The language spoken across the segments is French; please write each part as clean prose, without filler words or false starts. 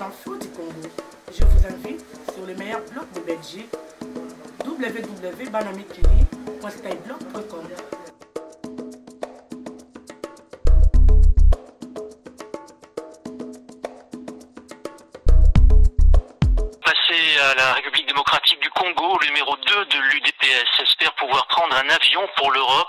infos du Congo. Je vous invite sur le meilleur blog de Belgique, www.banamikili.skyblog.com. Passer à la République démocratique du Congo, le numéro 2 de l'UDPS espère pouvoir prendre un avion pour l'Europe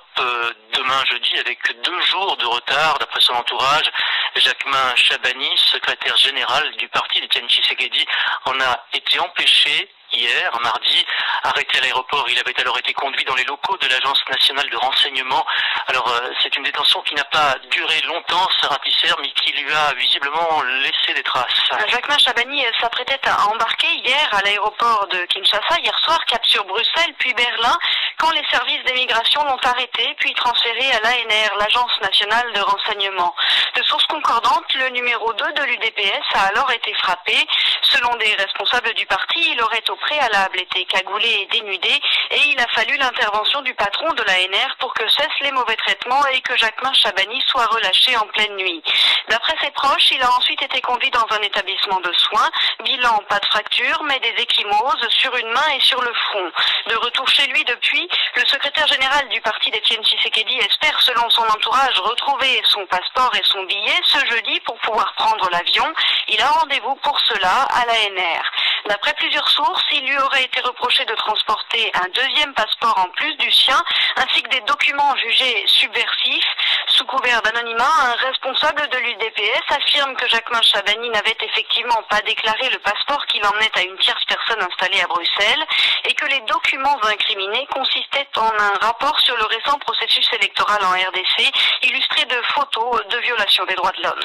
demain jeudi avec 2 jours de retard. D'après son entourage, Jacquemain Chabani, secrétaire général du parti d'Étienne Tshisekedi, en a été empêché hier, mardi, arrêté à l'aéroport. Il avait alors été conduit dans les locaux de l'Agence nationale de renseignement. Alors, c'est une détention qui n'a pas duré longtemps, Sarah Tisser, mais qui lui a visiblement laissé des traces. Jacquemain Chabani s'apprêtait à embarquer hier à l'aéroport de Kinshasa, hier soir, cap sur Bruxelles, puis Berlin, quand les services d'immigration l'ont arrêté, puis transféré à l'ANR, l'Agence nationale de renseignement. De sources concordantes, le numéro 2 de l'UDPS a alors été frappé. Selon des responsables du parti, il aurait au préalable été cagoulé et dénudé, et il a fallu l'intervention du patron de l'ANR pour que cessent les mauvais traitements et que Jacquemain Chabani soit relâché en pleine nuit. D'après ses proches, il a ensuite été conduit dans un établissement de soins. Bilan, pas de fracture, mais des ecchymoses sur une main et sur le front. De retour chez lui depuis, le secrétaire général du parti d'Étienne Tshisekedi espère, selon son entourage, retrouver son passeport et son billet ce jeudi pour pouvoir prendre l'avion. Il a rendez-vous pour cela à l'ANR. D'après plusieurs sources, il lui aurait été reproché de transporter un 2e passeport en plus du sien, ainsi que des documents jugés subversifs. Sous couvert d'anonymat, un responsable de l'UDPS affirme que Jacquemain Chabani n'avait effectivement pas déclaré le passeport qui l'emmenait à une tierce personne installée à Bruxelles et que les documents incriminés consistaient en un rapport sur le récent processus électoral en RDC, illustré de photos de violation des droits de l'homme.